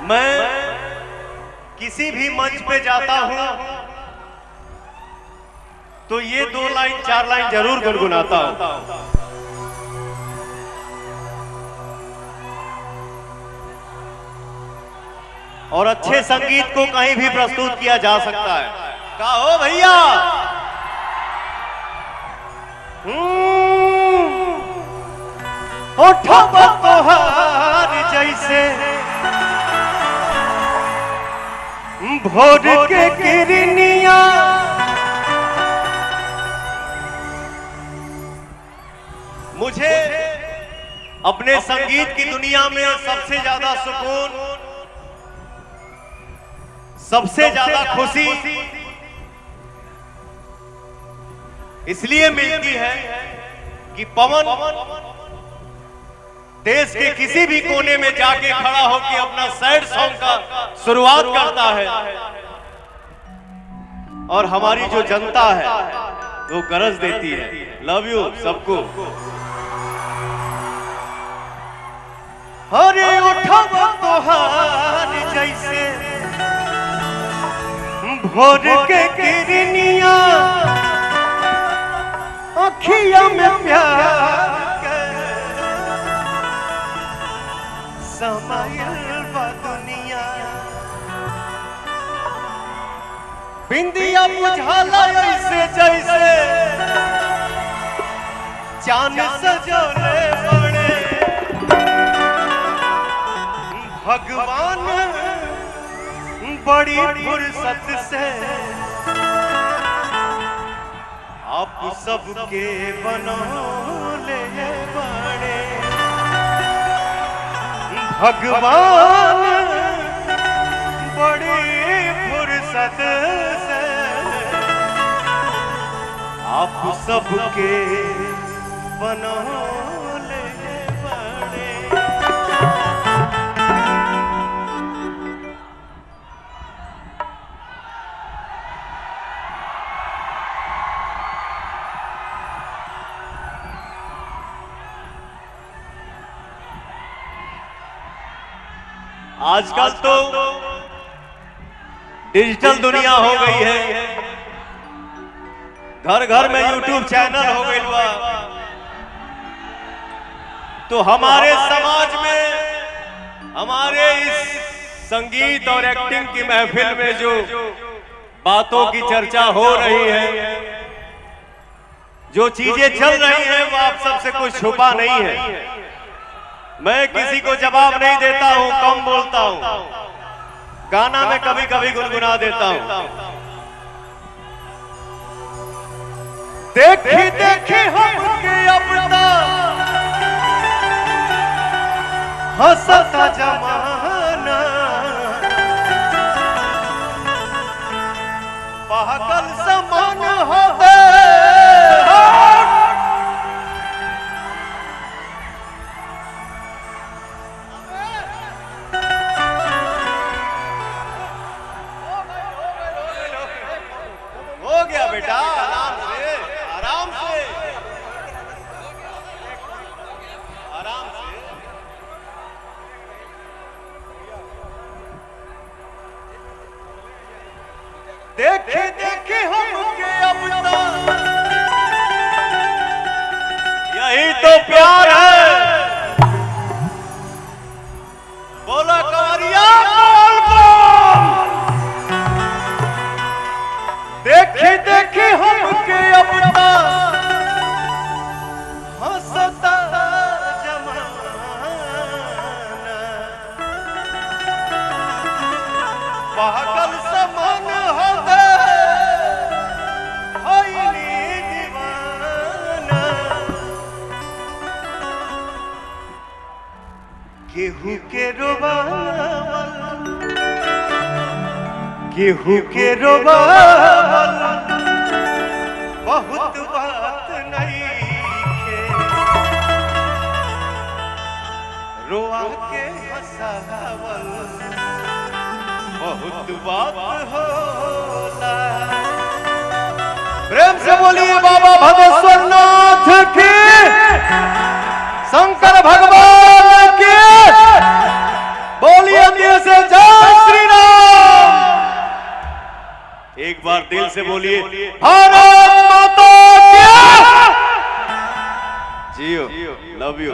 मैं किसी भी मंच पे जाता हूं तो ये 2 लाइन 4 लाइन जरूर गुनगुनाता हूं। और अच्छे संगीत को कहीं भी प्रस्तुत किया जा सकता है। क्या हो भैया? होठों पर तोहार जैसे भोर के किरनिया, मुझे अपने संगीत की दुनिया में सबसे ज्यादा सुकून, सबसे ज्यादा खुशी इसलिए मिलती है कि पवन देश के किसी भी कोने में जाके खड़ा होकर अपना सैड सॉन्ग का शुरुआत करता है और हमारी जो जनता है वो गरज देती है। लव यू सबको। अरे उठा तोहार जैसे भोर के किरनिया, अखिया में प्यार समायल बा दुनिया, बिंदिया बुझाला ऐसे जैसे चांद सजोले बड़े भगवान बड़ी फुर्सत से आप सबके बनौले बड़े भगवान बड़ी फुर्सत से आप सबके बनौले बड़े। आजकल तो डिजिटल दुनिया हो गई है, घर घर में यूट्यूब चैनल हो गई बा। तो हमारे समाज में हमारे इस संगीत और एक्टिंग की महफिल में जो बातों की चर्चा हो रही है, जो चीजें चल रही हैं, वो आप सबसे कुछ छुपा नहीं है। मैं किसी को जवाब नहीं देता हूं, कम बोलता हूं, गाना में कभी कभी गुनगुना देता हूं। देखी देखी हमके अपना हंसता जमाना, पागल समान हो गए बेटा। आराम से आराम से आराम से। देखे देखे हमके अपना, यही तो प्यार है। बोला कंवरिया बोल बोल। देखे देखे हमके अपना हंसता जमाना, पागल समान हो गए दीवाना। केहू के रोवावल, केहू के रोवावल बहुत बात नहीं खे, रोआ के हंसावल बहुत बात होला। प्रेम से बोलिए बाबा भगेश्वर नाथ की, शंकर भगवान की। बोलिए दिल से। एक बार दिल से बोलिए भारत माता की। जियो, लव यू।